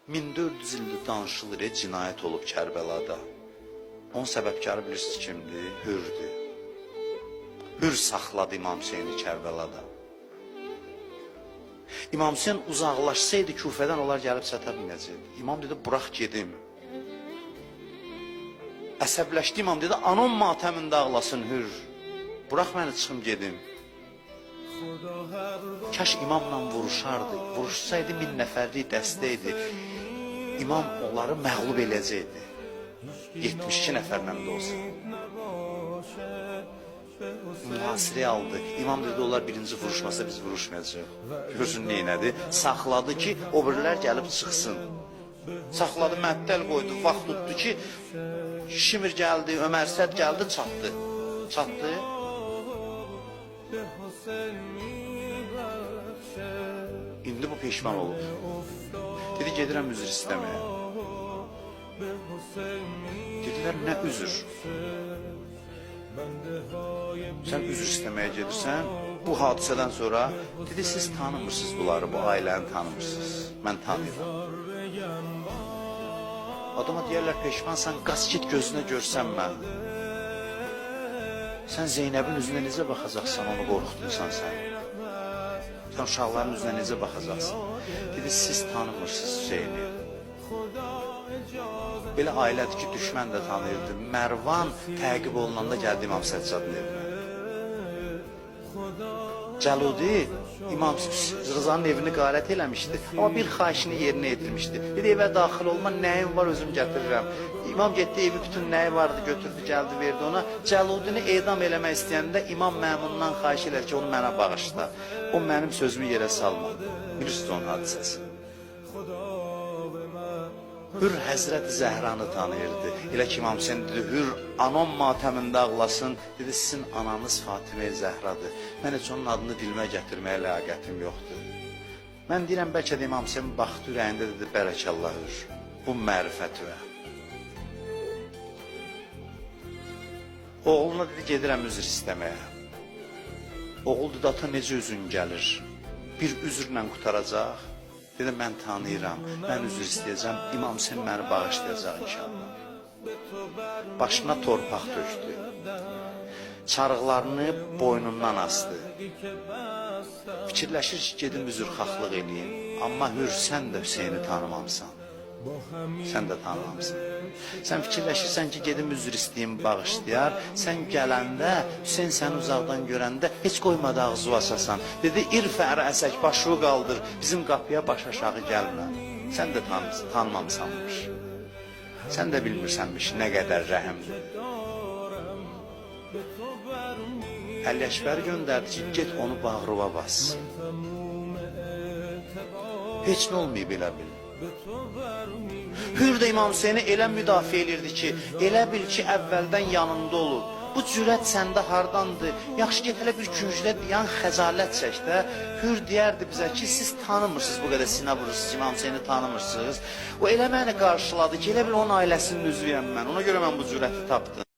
1400 ildir danışılır, cinayət olub Kərbəlada. Onun səbəbkarı bilirsiniz kimdir? Hürdür. Hür saxladı İmam Hüseyni Kərbəlada. İmam Hüseyin uzaqlaşsaydı Küfədən onlar gəlib çata bilməyəcəkdi. İmam dedi, burax gedim. Əsəbləşdi İmam dedi, anon matəmində ağlasın Hür. Burax məni çıxım gedim. Kaş imamla vuruşardı. Vuruşsaydı 1000 nəfərlik dəstəydi. İmam onları məğlub eləyəcəkdi. 72 nəfərlə də olsa. Mühasirəyə aldı. İmam dedi, onlar birinci vuruşmasa biz vuruşmayacaq. Gözün neynədi? Saxladı ki, o birilər gəlib çıxsın. Saxladı, məddəl qoydu, vaxt tutdu ki, Şimir gəldi, Ömər Səd gəldi, çatdı. Çatdı. İndi bu peşman olur. Dedi, gedirəm üzr istəməyə. Dedilər, nə üzr? Sən üzr istəməyə gedirsən, bu hadisədən sonra dedi, siz tanımırsınız bunları, bu ailəni tanımırsınız. Mən tanıyıram. Adama deyərlər, peşmansan, qas git gözünə görsən mən. Sən Zeynəbin üzünə necə baxacaqsan, onu qorxudursan sən. Sən uşaqların üzünə necə baxacaqsan. Dedi, siz tanımırsınız Hüseyni. Belə ailədir ki, düşmən də tanıyırdı. Mərvan təqib olunanda gəldi İmam Səccadın evinə. Cəludi İmam Rızanın evini qarət eləmişdi. Amma bir xahişini yerinə yetirmişdi. Dedi, evə daxil olma, nəyim var özüm gətirirəm. İmam getdi, evi bütün nəyi vardı götürdü, gəldi, verdi ona. Cəludini edam eləmək istəyəndə İmam Məmundan xahiş elər ki, onu mənə bağışla. O mənim sözümü yerə salmadı. Bilirsiniz onun hadisəsi. Hür Həzrət-i Zəhranı tanıyırdı. Elə ki İmam Hüseyin dedi, Hür anon matəmində ağlasın. Dedi, sizin ananız Fatimə-i Zəhradır. Mən heç onun adını dilimə gətirməyə ləyaqətim yoxdur. Mən deyirəm, bəlkə də İmam Hüseyin baxdı ürəyində dedi, bərəkəllah Hür. Bu mərifəti və. Oğluna dedi, gedirəm üzr istəməyə. Oğul dedi, ata necə üzün gəlir? Bir üzrlə qutaracaq. Dedi, mən tanıyıram, mən üzr istəyəcəm, İmam Hüseyin məni bağışlayacaq inşallah. Başına torpaq tökdü. Çarıqlarını boynundan astı. Fikirləşir ki, gedim üzrxahlıq eləyim. Amma Hür, sən də Hüseyni tanımamsan. Sən də tanımamsan. Sən fikirləşirsən ki, gedim üzr istəyim, bağışlayar. Sən gələndə, Hüseyin səni uzaqdan görəndə heç qoymadı ağzı açasan. Dedi, irfə əsək, başını qaldır, bizim qapıya baş aşağı gəlmə. Sən də tanımamsanmış. Sən də bilmirsənmiş, nə qədər rəhimdir. Əl-Əşbəri göndərdi ki, get onu bağrıva bas. Heç nə olmayıb elə bil. Hür də İmam Hüseyni elə müdafiə edirdi ki, elə bil ki, əvvəldən yanında olur. Bu cürət səndə hardandır? Yaxşı get elə bir küncdə yan xəcalət çək də. Hür deyərdi bizə ki, siz tanımırsınız bu qədər sinə vurursunuz, İmam Hüseyni tanımırsınız. O elə məni qarşıladı ki, elə bil onun ailəsinin üzvüyəm mən. Ona görə mən bu cürəti tapdım.